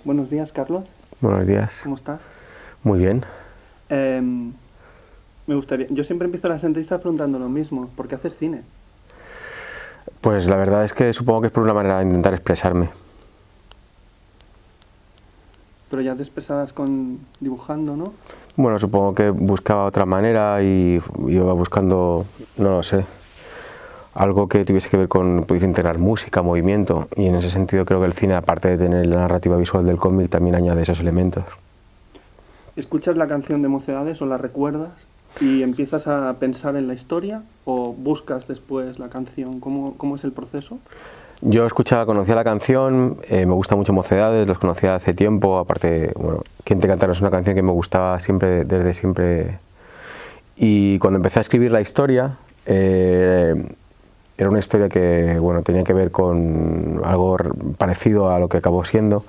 Buenos días, Carlos. Buenos días. ¿Cómo estás? Muy bien. Yo siempre empiezo las entrevistas preguntando lo mismo. ¿Por qué haces cine? Pues la verdad es que supongo que es por una manera de intentar expresarme. Pero ya te expresabas dibujando, ¿no? Bueno, supongo que buscaba otra manera y iba buscando, no lo sé, algo que tuviese que ver con, pudiese integrar música, movimiento, y en ese sentido creo que el cine, aparte de tener la narrativa visual del cómic, también añade esos elementos. ¿Escuchas la canción de Mocedades o la recuerdas y empiezas a pensar en la historia o buscas después la canción? ¿Cómo es el proceso? Yo conocía la canción, me gusta mucho Mocedades, los conocía hace tiempo, aparte, bueno, ¿Quién te cantará? Es una canción que me gustaba siempre, desde siempre, y cuando empecé a escribir la historia, era una historia que, bueno, tenía que ver con algo parecido a lo que acabó siendo.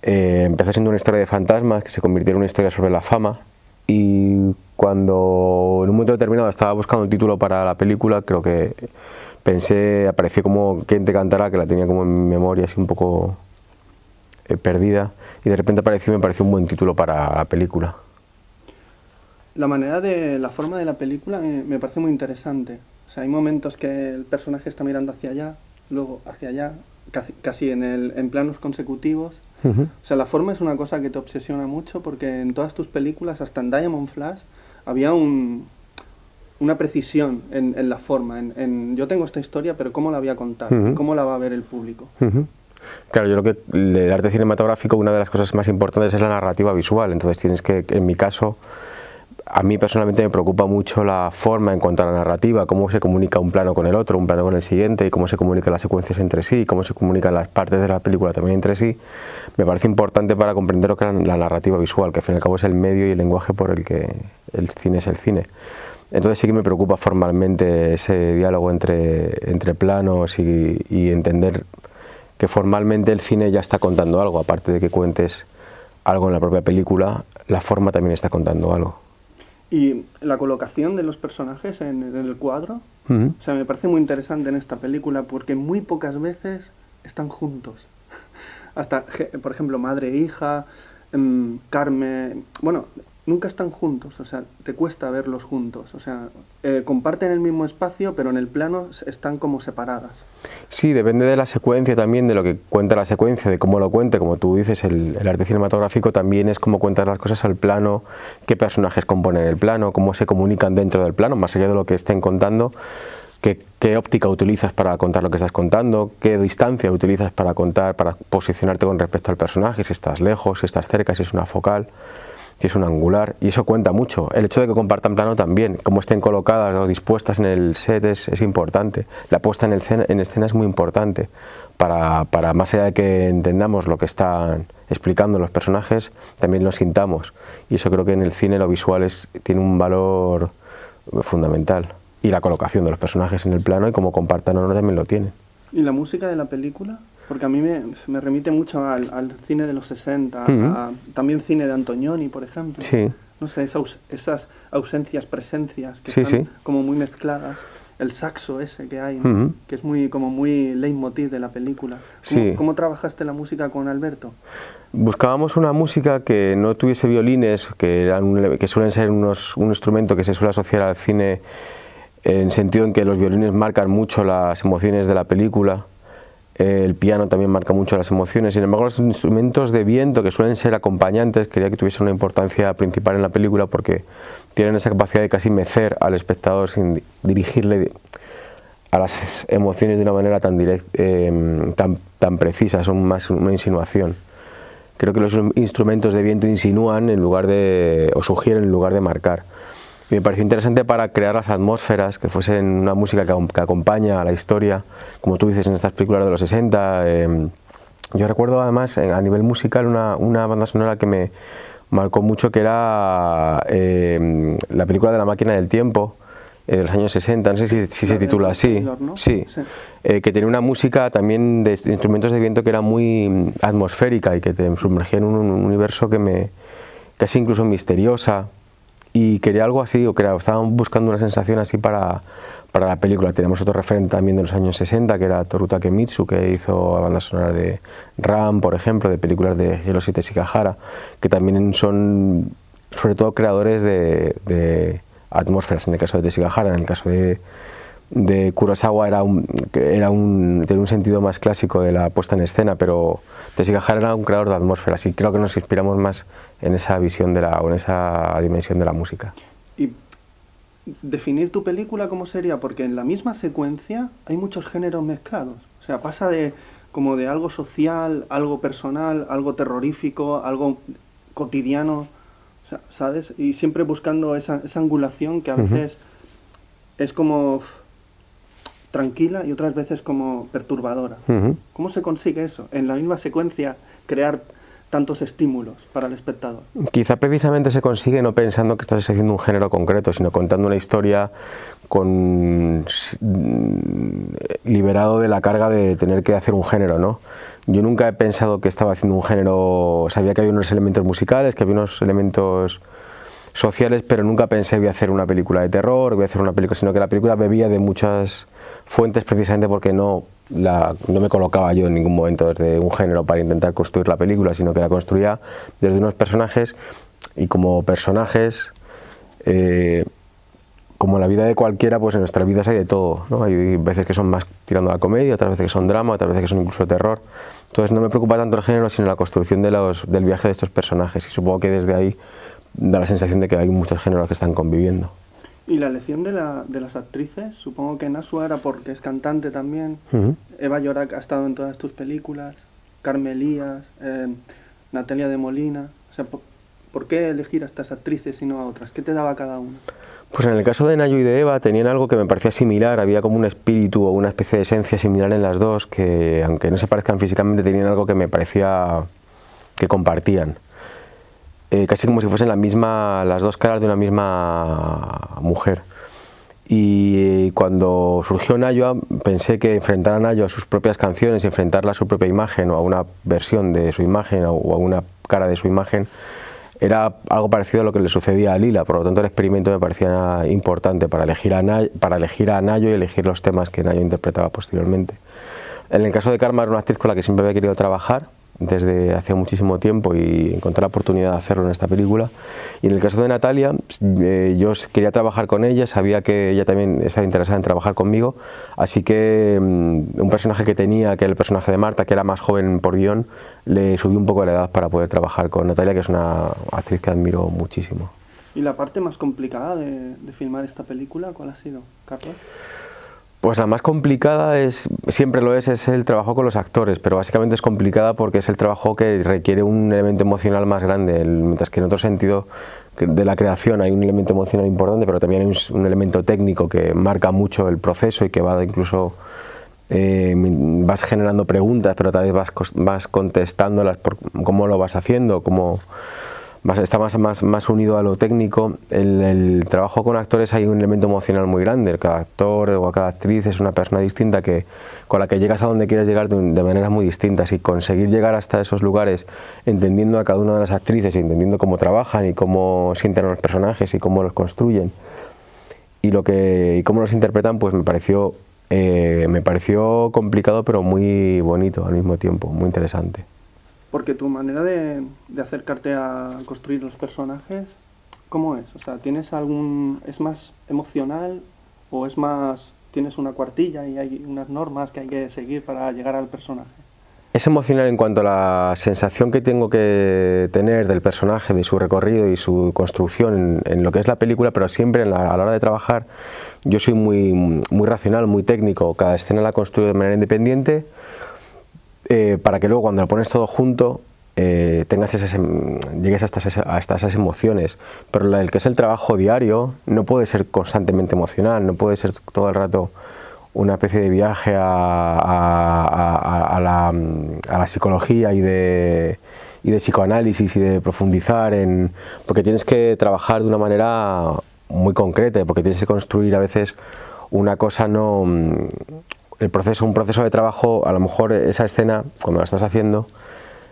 Empezó siendo una historia de fantasmas que se convirtió en una historia sobre la fama, y cuando en un momento determinado estaba buscando un título para la película, creo que apareció como ¿Quién te cantará?, que la tenía como en mi memoria así un poco perdida, y de repente apareció y me pareció un buen título para la película. La forma de la película me parece muy interesante. O sea, hay momentos que el personaje está mirando hacia allá, luego hacia allá, casi en planos consecutivos. O sea, la forma es una cosa que te obsesiona mucho porque en todas tus películas, hasta en Diamond Flash, había una precisión en la forma. Yo tengo esta historia, pero ¿cómo la voy a contar? ¿Cómo la va a ver el público? Claro, yo creo que el arte cinematográfico, una de las cosas más importantes es la narrativa visual, entonces tienes que, en mi caso, a mí personalmente me preocupa mucho la forma en cuanto a la narrativa, cómo se comunica un plano con el otro, un plano con el siguiente, y cómo se comunican las secuencias entre sí, cómo se comunican las partes de la película también entre sí. Me parece importante para comprender lo que es la narrativa visual, que al fin y al cabo es el medio y el lenguaje por el que el cine es el cine. Entonces sí que me preocupa formalmente ese diálogo entre planos y entender que formalmente el cine ya está contando algo, aparte de que cuentes algo en la propia película, la forma también está contando algo. Y la colocación de los personajes en el cuadro, o sea, me parece muy interesante en esta película porque muy pocas veces están juntos. Hasta, por ejemplo, madre e hija, Carmen, bueno, nunca están juntos, o sea, te cuesta verlos juntos, o sea, comparten el mismo espacio, pero en el plano están como separadas. Sí, depende de la secuencia también, de lo que cuenta la secuencia, de cómo lo cuente, como tú dices, el arte cinematográfico también es cómo cuentas las cosas al plano, qué personajes componen el plano, cómo se comunican dentro del plano, más allá de lo que estén contando, qué óptica utilizas para contar lo que estás contando, qué distancia utilizas para contar, para posicionarte con respecto al personaje, si estás lejos, si estás cerca, si es una focal, si es un angular, y eso cuenta mucho. El hecho de que compartan plano también, cómo estén colocadas o dispuestas en el set es importante. La puesta en escena es muy importante para más allá de que entendamos lo que están explicando los personajes, también lo sintamos, y eso creo que en el cine lo visual tiene un valor fundamental, y la colocación de los personajes en el plano y cómo compartan o no también lo tienen. ¿Y la música de la película? Porque a mí me remite mucho al cine de los 60, también cine de Antonioni, por ejemplo. Sí. No sé, esas ausencias, presencias que Sí, están sí. como muy mezcladas. El saxo ese que hay, que es como muy leitmotiv de la película. ¿Cómo trabajaste la música con Alberto? Buscábamos una música que no tuviese violines, que suelen ser un instrumento que se suele asociar al cine en el sentido en que los violines marcan mucho las emociones de la película. El piano también marca mucho las emociones, sin embargo los instrumentos de viento, que suelen ser acompañantes, quería que tuviesen una importancia principal en la película porque tienen esa capacidad de casi mecer al espectador sin dirigirle a las emociones de una manera tan precisa, son más una insinuación. Creo que los instrumentos de viento insinúan o sugieren en lugar de marcar. Y me pareció interesante para crear las atmósferas, que fuesen una música que acompaña a la historia, como tú dices en estas películas de los 60. Yo recuerdo además a nivel musical una banda sonora que me marcó mucho, que era la película de La máquina del tiempo, de los años 60, no sé si se titula así, Taylor, ¿no? sí. Que tenía una música también de instrumentos de viento que era muy atmosférica y que te sumergía en un universo casi incluso misteriosa. y quería algo así, estábamos buscando una sensación así para la película. Teníamos otro referente también de los años 60, que era Toru Takemitsu, que hizo bandas sonoras de Ram, por ejemplo, de películas de Hiroshi Teshigahara, que también son sobre todo creadores de atmósferas, en el caso de Teshigahara. En el caso de Kurosawa tenía un sentido más clásico de la puesta en escena, pero Teshigahara era un creador de atmósferas y creo que nos inspiramos más en esa visión o en esa dimensión de la música. Y definir tu película, ¿cómo sería? Porque en la misma secuencia hay muchos géneros mezclados. O sea, pasa como de algo social, algo personal, algo terrorífico, algo cotidiano, o sea, ¿sabes? Y siempre buscando esa angulación que a veces es como tranquila y otras veces como perturbadora. ¿Cómo se consigue eso? En la misma secuencia crear tantos estímulos para el espectador. Quizá precisamente se consigue no pensando que estás haciendo un género concreto, sino contando una historia liberado de la carga de tener que hacer un género, ¿no? Yo nunca he pensado que estaba haciendo un género, sabía que había unos elementos musicales, que había unos elementos sociales, pero nunca pensé voy a hacer una película de terror, voy a hacer una película, sino que la película bebía de muchas fuentes precisamente porque no me colocaba yo en ningún momento desde un género para intentar construir la película, sino que la construía desde unos personajes y como personajes, como la vida de cualquiera, pues en nuestras vidas hay de todo, ¿no? Hay veces que son más tirando a la comedia, otras veces que son drama, otras veces que son incluso terror. Entonces no me preocupa tanto el género, sino la construcción del viaje de estos personajes, y supongo que desde ahí da la sensación de que hay muchos géneros que están conviviendo. Y la elección de las actrices, supongo que Nasua era porque es cantante también, Eva Llorac ha estado en todas tus películas, Carme Elías, Natalia de Molina, o sea, ¿por qué elegir a estas actrices y no a otras? ¿Qué te daba cada una? Pues en el caso de Nayo y de Eva tenían algo que me parecía similar, había como un espíritu o una especie de esencia similar en las dos, que aunque no se parezcan físicamente tenían algo que me parecía que compartían. Casi como si fuesen las dos caras de una misma mujer. Y cuando surgió Nayo, pensé que enfrentar a Nayo a sus propias canciones, enfrentarla a su propia imagen o a una versión de su imagen o a una cara de su imagen, era algo parecido a lo que le sucedía a Lila. Por lo tanto el experimento me parecía importante para elegir a Nayo y elegir los temas que Nayo interpretaba posteriormente. En el caso de Karma era una actriz con la que siempre había querido trabajar desde hace muchísimo tiempo y encontré la oportunidad de hacerlo en esta película. Y en el caso de Natalia, yo quería trabajar con ella, sabía que ella también estaba interesada en trabajar conmigo, así que un personaje que tenía, que era el personaje de Marta, que era más joven por guión, le subí un poco la edad para poder trabajar con Natalia, que es una actriz que admiro muchísimo. ¿Y la parte más complicada de filmar esta película cuál ha sido, Carlos? Pues la más complicada siempre lo es el trabajo con los actores, pero básicamente es complicada porque es el trabajo que requiere un elemento emocional más grande, mientras que en otro sentido de la creación hay un elemento emocional importante, pero también hay un elemento técnico que marca mucho el proceso y que va incluso vas generando preguntas, pero tal vez vas contestándolas por cómo lo vas haciendo, está más unido a lo técnico. El trabajo con actores hay un elemento emocional muy grande, cada actor o cada actriz es una persona distinta con la que llegas a donde quieres llegar de maneras muy distintas, y conseguir llegar hasta esos lugares entendiendo a cada una de las actrices y entendiendo cómo trabajan y cómo sienten a los personajes y cómo los construyen y cómo los interpretan, pues me pareció complicado pero muy bonito al mismo tiempo, muy interesante. Porque tu manera de acercarte a construir los personajes, ¿cómo es? O sea, ¿es más emocional o es más, tienes una cuartilla y hay unas normas que hay que seguir para llegar al personaje? Es emocional en cuanto a la sensación que tengo que tener del personaje, de su recorrido y su construcción en lo que es la película, pero siempre a la hora de trabajar yo soy muy racional, muy técnico. Cada escena la construyo de manera independiente, para que luego cuando lo pones todo junto llegues hasta esas emociones. Pero el que es el trabajo diario no puede ser constantemente emocional, no puede ser todo el rato una especie de viaje a la psicología y de psicoanálisis y de profundizar porque tienes que trabajar de una manera muy concreta, porque tienes que construir a veces una cosa un proceso de trabajo. A lo mejor esa escena, cuando la estás haciendo,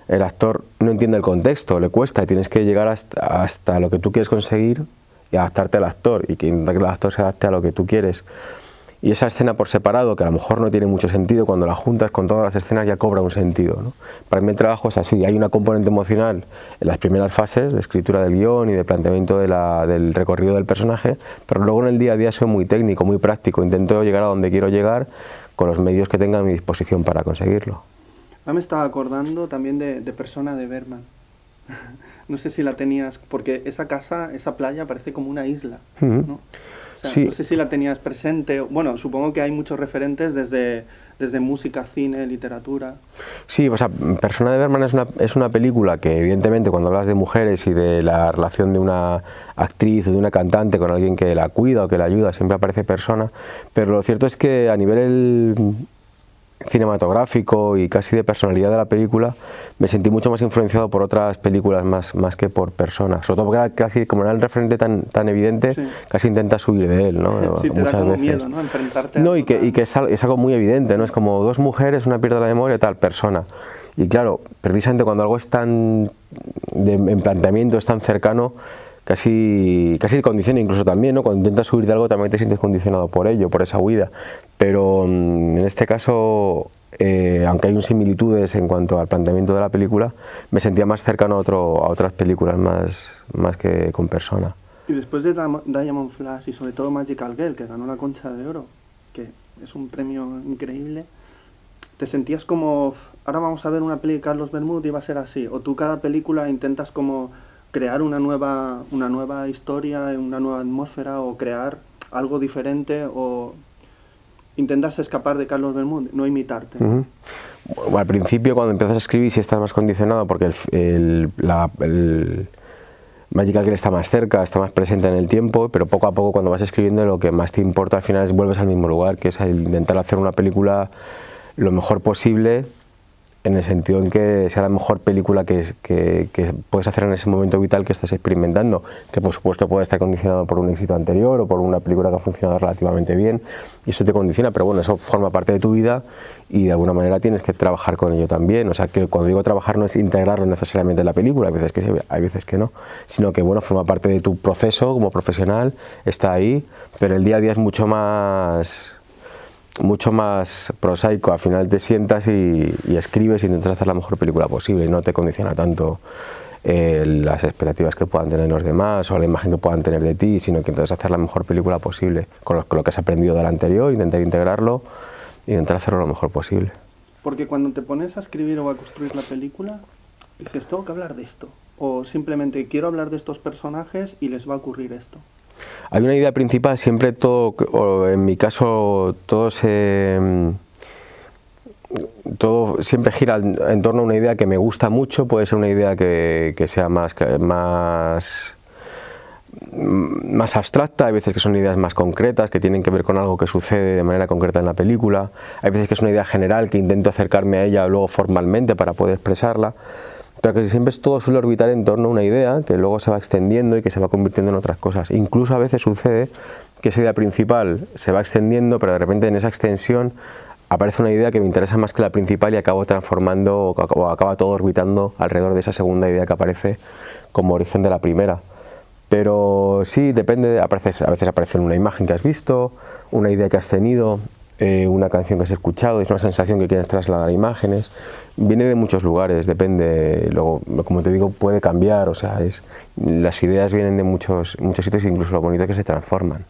el actor no entiende el contexto, le cuesta y tienes que llegar hasta lo que tú quieres conseguir y adaptarte al actor, y que intenta que el actor se adapte a lo que tú quieres. Y esa escena por separado, que a lo mejor no tiene mucho sentido, cuando la juntas con todas las escenas ya cobra un sentido, ¿no? Para mí el trabajo es así, hay una componente emocional en las primeras fases de escritura del guión y de planteamiento del recorrido del personaje, pero luego en el día a día soy muy técnico, muy práctico, intento llegar a donde quiero llegar con los medios que tenga a mi disposición para conseguirlo. Ahora me estaba acordando también de Persona de Bergman. No sé si la tenías, porque esa casa, esa playa parece como una isla, ¿no? O sea, Sí. no sé si la tenías presente. Bueno, supongo que hay muchos referentes desde música, cine, literatura. Sí, o sea, Persona de Bergman es una película que evidentemente cuando hablas de mujeres y de la relación de una actriz o de una cantante con alguien que la cuida o que la ayuda, siempre aparece Persona, pero lo cierto es que a nivel cinematográfico y casi de personalidad de la película me sentí mucho más influenciado por otras películas más que por Persona, sobre todo porque era casi, como era el referente tan evidente, Sí. Casi intentas huir de él, ¿no? Sí, te muchas da como veces. miedo, ¿no? Enfrentarte No, a y que es algo muy evidente, ¿no? Es como dos mujeres, una pierde la memoria, tal, Persona. Y claro, precisamente cuando algo es tan en planteamiento, es tan cercano, casi te condiciona incluso también, ¿no? Cuando intentas huir de algo también te sientes condicionado por ello, por esa huida. Pero en este caso, aunque hay similitudes en cuanto al planteamiento de la película, me sentía más cercano a otras películas más que con Persona. Y después de Diamond Flash y sobre todo Magical Girl, que ganó la Concha de Oro, que es un premio increíble, ¿te sentías como, ahora vamos a ver una peli de Carlos Bermúdez y va a ser así? ¿O tú cada película intentas como crear una nueva historia, una nueva atmósfera, o crear algo diferente, o intentas escapar de Carlos Bermúdez, no imitarte? Bueno, al principio, cuando empiezas a escribir, sí estás más condicionado porque el Magical Girl está más cerca, está más presente en el tiempo, pero poco a poco, cuando vas escribiendo, lo que más te importa al final es vuelves al mismo lugar, que es el intentar hacer una película lo mejor posible, en el sentido en que sea la mejor película que puedes hacer en ese momento vital que estés experimentando, que por supuesto puede estar condicionado por un éxito anterior o por una película que ha funcionado relativamente bien, y eso te condiciona, pero bueno, eso forma parte de tu vida y de alguna manera tienes que trabajar con ello también. O sea, que cuando digo trabajar no es integrarlo necesariamente en la película, hay veces que sí, hay veces que no, sino que bueno, forma parte de tu proceso como profesional, está ahí, pero el día a día es mucho más prosaico. Al final te sientas y escribes y intentas hacer la mejor película posible y no te condiciona tanto las expectativas que puedan tener los demás o la imagen que puedan tener de ti, sino que intentas hacer la mejor película posible con lo que has aprendido del anterior, intentar integrarlo e intentar hacerlo lo mejor posible. Porque cuando te pones a escribir o a construir la película, dices, tengo que hablar de esto, o simplemente quiero hablar de estos personajes y les va a ocurrir esto. Hay una idea principal, siempre todo, o en mi caso, todo siempre gira en torno a una idea que me gusta mucho. Puede ser una idea que sea más abstracta, hay veces que son ideas más concretas, que tienen que ver con algo que sucede de manera concreta en la película, hay veces que es una idea general que intento acercarme a ella luego formalmente para poder expresarla, pero que siempre todo suele orbitar en torno a una idea que luego se va extendiendo y que se va convirtiendo en otras cosas. Incluso a veces sucede que esa idea principal se va extendiendo, pero de repente en esa extensión aparece una idea que me interesa más que la principal y acabo transformando o acaba todo orbitando alrededor de esa segunda idea que aparece como origen de la primera. Pero sí, depende, a veces aparece una imagen que has visto, una idea que has tenido, una canción que has escuchado, es una sensación que quieres trasladar a imágenes, viene de muchos lugares, depende, luego, como te digo, puede cambiar, o sea, las ideas vienen de muchos sitios, incluso lo bonito es que se transforman.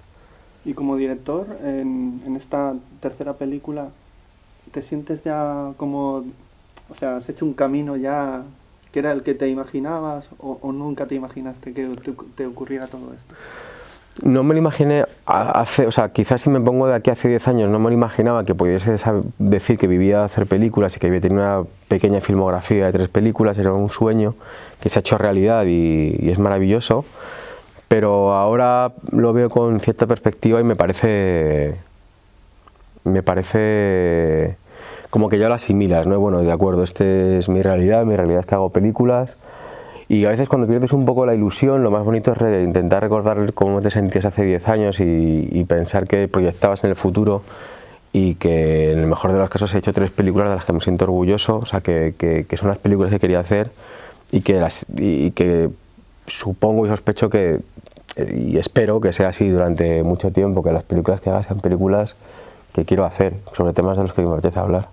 Y como director, en esta tercera película, ¿te sientes ya como, o sea, has hecho un camino ya que era el que te imaginabas o nunca te imaginaste que te ocurriera todo esto? No me lo imaginé o sea, quizás si me pongo de aquí hace 10 años no me lo imaginaba que pudiese decir que vivía de hacer películas y que había tenido una pequeña filmografía de 3 películas, era un sueño que se ha hecho realidad y es maravilloso, pero ahora lo veo con cierta perspectiva y me parece como que ya lo asimilas, ¿no? Bueno, de acuerdo, esta es mi realidad es que hago películas. Y a veces cuando pierdes un poco la ilusión, lo más bonito es intentar recordar cómo te sentías hace 10 años y pensar que proyectabas en el futuro y que en el mejor de los casos he hecho 3 películas de las que me siento orgulloso, o sea, que son las películas que quería hacer y que supongo y sospecho que y espero que sea así durante mucho tiempo, que las películas que haga sean películas que quiero hacer, sobre temas de los que me apetece hablar.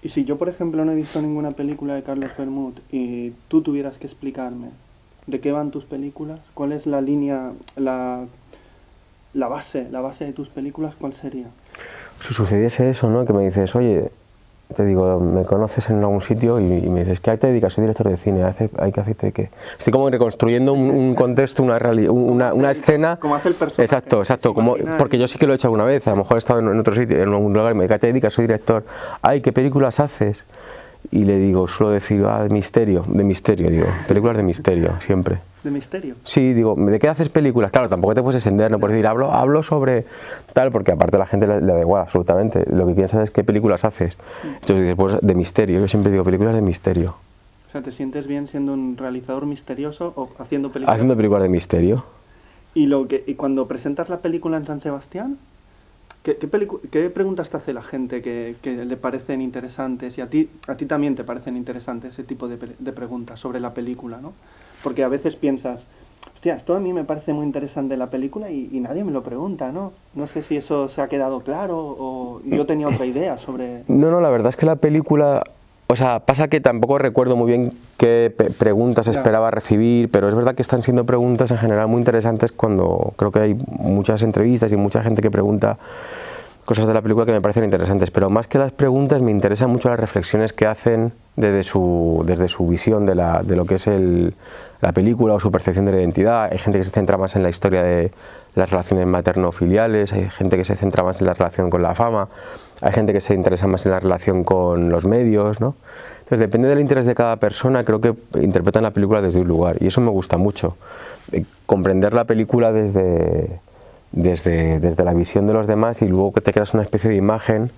Y si yo, por ejemplo, no he visto ninguna película de Carlos Bermud y tú tuvieras que explicarme de qué van tus películas, cuál es la línea, la base de tus películas, ¿cuál sería? Si sucediese eso, ¿no? Que me dices, oye, te digo, me conoces en algún sitio y me dices, ¿qué te dedicas? Soy director de cine, ¿hay que hacerte qué? Estoy como reconstruyendo un contexto, una escena. Como hace el personaje. Exacto, como, porque yo sí que lo he hecho alguna vez, a lo mejor he estado en otro sitio, en algún lugar, y me dice, ¿qué te dedicas? Soy director. Ay, ¿qué películas haces? Y le digo, suelo decir, de misterio, digo, películas de misterio, siempre. ¿De misterio? Sí, digo, ¿de qué haces películas? Claro, tampoco te puedes extender, no puedes decir, hablo sobre tal, porque aparte a la gente le da igual, absolutamente. Lo que quieren saber es qué películas haces. Entonces dices, pues de misterio, yo siempre digo, películas de misterio. O sea, ¿te sientes bien siendo un realizador misterioso o haciendo películas? Haciendo películas de misterio. Y cuando presentas la película en San Sebastián, ¿qué preguntas te hace la gente que le parecen interesantes? Y a ti también te parecen interesantes ese tipo de preguntas sobre la película, ¿no? Porque a veces piensas, hostia, esto a mí me parece muy interesante la película y nadie me lo pregunta, ¿no? No sé si eso se ha quedado claro o yo tenía otra idea sobre... No, la verdad es que la película... O sea, pasa que tampoco recuerdo muy bien qué preguntas esperaba recibir, pero es verdad que están siendo preguntas en general muy interesantes cuando creo que hay muchas entrevistas y mucha gente que pregunta cosas de la película que me parecen interesantes, pero más que las preguntas me interesan mucho las reflexiones que hacen desde su visión de lo que es la película o su percepción de la identidad. Hay gente que se centra más en la historia de las relaciones materno-filiales, hay gente que se centra más en la relación con la fama, hay gente que se interesa más en la relación con los medios, ¿no? Entonces depende del interés de cada persona, creo que interpretan la película desde un lugar y eso me gusta mucho, comprender la película desde la visión de los demás y luego que te creas una especie de imagen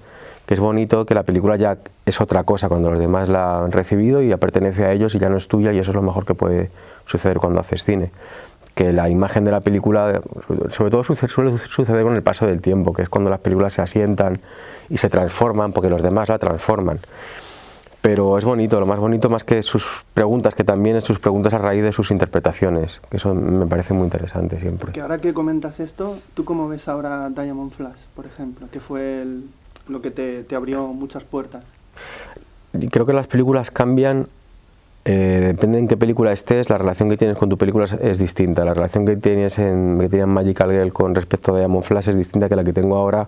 que es bonito, que la película ya es otra cosa cuando los demás la han recibido y ya pertenece a ellos y ya no es tuya, y eso es lo mejor que puede suceder cuando haces cine. Que la imagen de la película, sobre todo suele suceder con el paso del tiempo, que es cuando las películas se asientan y se transforman porque los demás la transforman. Pero es bonito, lo más bonito más que sus preguntas, que también es sus preguntas a raíz de sus interpretaciones, que eso me parece muy interesante siempre. Porque ahora que comentas esto, ¿tú cómo ves ahora Diamond Flash, por ejemplo? Que fue lo que te abrió muchas puertas. Creo que las películas cambian, depende en qué película estés, la relación que tienes con tu película es distinta. La relación que tenía en Magical Girl con respecto a Diamond Flash es distinta que la que tengo ahora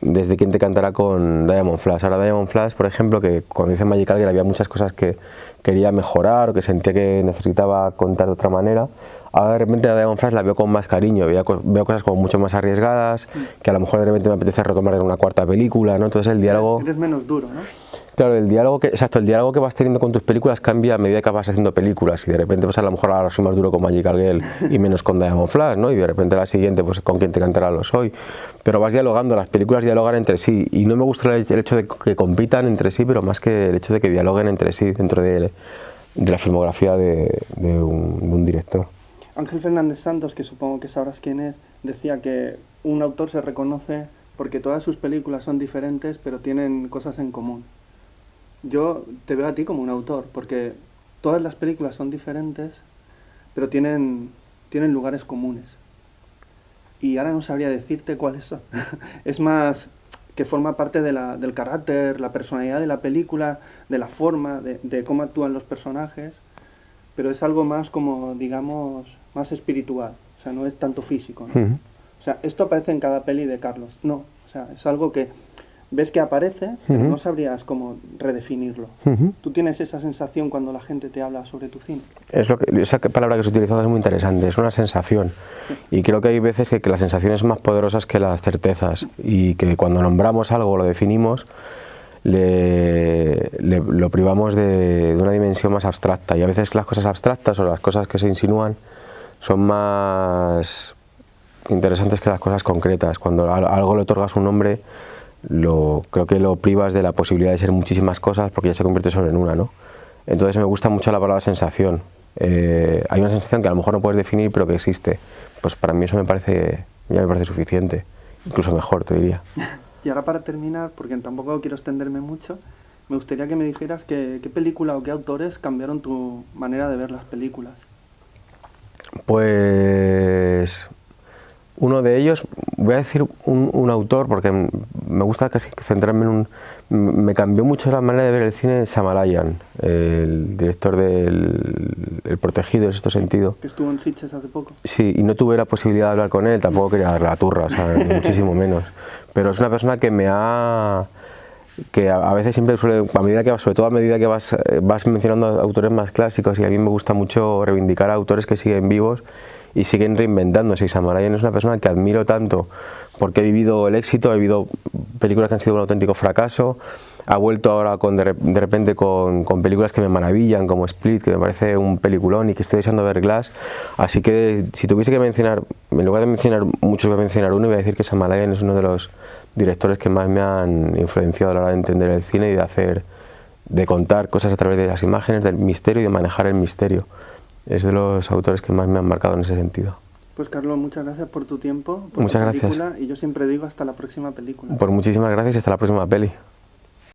desde Quién te cantará con Diamond Flash. Ahora Diamond Flash, por ejemplo, que cuando hice Magical Girl había muchas cosas que quería mejorar o que sentía que necesitaba contar de otra manera. Ahora de repente a Diamond Flash la veo con más cariño, veo cosas como mucho más arriesgadas, que a lo mejor de repente me apetece retomar en una cuarta película, ¿no? Entonces el diálogo... Eres menos duro, ¿no? Claro, el diálogo que vas teniendo con tus películas cambia a medida que vas haciendo películas, y de repente pues a lo mejor ahora soy más duro con Magical Girl y menos con Diamond Flash, ¿no? Y de repente la siguiente pues con Quién te cantará lo soy. Pero vas dialogando, las películas dialogan entre sí, y no me gusta el hecho de que compitan entre sí, pero más que el hecho de que dialoguen entre sí dentro de la filmografía de un director. Ángel Fernández Santos, que supongo que sabrás quién es, decía que un autor se reconoce porque todas sus películas son diferentes, pero tienen cosas en común. Yo te veo a ti como un autor, porque todas las películas son diferentes, pero tienen lugares comunes. Y ahora no sabría decirte cuáles son. Es más que forma parte del carácter, la personalidad de la película, de la forma, de cómo actúan los personajes, pero es algo más como, digamos, más espiritual, o sea, no es tanto físico, ¿no? Uh-huh. O sea, esto aparece en cada peli de Carlos, no, o sea, es algo que ves que aparece, pero no sabrías cómo redefinirlo. ¿Tú tienes esa sensación cuando la gente te habla sobre tu cine? Esa palabra que has utilizado es muy interesante, es una sensación. Y creo que hay veces que las sensaciones son más poderosas que las certezas, y que cuando nombramos algo, lo definimos, lo privamos de una dimensión más abstracta, y a veces las cosas abstractas o las cosas que se insinúan son más interesantes que las cosas concretas. Cuando a algo le otorgas un nombre, creo que lo privas de la posibilidad de ser muchísimas cosas porque ya se convierte solo en una, ¿no? Entonces me gusta mucho la palabra sensación. Hay una sensación que a lo mejor no puedes definir, pero que existe. Pues para mí eso ya me parece suficiente, incluso mejor, te diría. Y ahora, para terminar, porque tampoco quiero extenderme mucho, me gustaría que me dijeras qué película o qué autores cambiaron tu manera de ver las películas. Pues uno de ellos, voy a decir un autor porque me gusta casi centrarme en un... Me cambió mucho la manera de ver el cine Shyamalan, el director del El Protegido, en este sentido. Que estuvo en Sitges hace poco. Sí, y no tuve la posibilidad de hablar con él, tampoco quería darle la turra, o sea, muchísimo menos. Pero es una persona que me ha... que a veces siempre suele, a medida que sobre todo a medida que vas mencionando a autores más clásicos, y a mí me gusta mucho reivindicar a autores que siguen vivos y siguen reinventándose. Y Shyamalan es una persona que admiro tanto porque he vivido el éxito, he vivido películas que han sido un auténtico fracaso, ha vuelto ahora de repente con películas que me maravillan, como Split, que me parece un peliculón y que estoy deseando ver Glass. Así que si tuviese que mencionar, en lugar de mencionar muchos, voy a mencionar uno y voy a decir que Shyamalan es uno de los directores que más me han influenciado a la hora de entender el cine y de contar cosas a través de las imágenes, del misterio y de manejar el misterio. Es de los autores que más me han marcado en ese sentido. Pues Carlos, muchas gracias por tu tiempo, por muchas la película, gracias. Y yo siempre digo hasta la próxima película. Pues muchísimas gracias y hasta la próxima peli.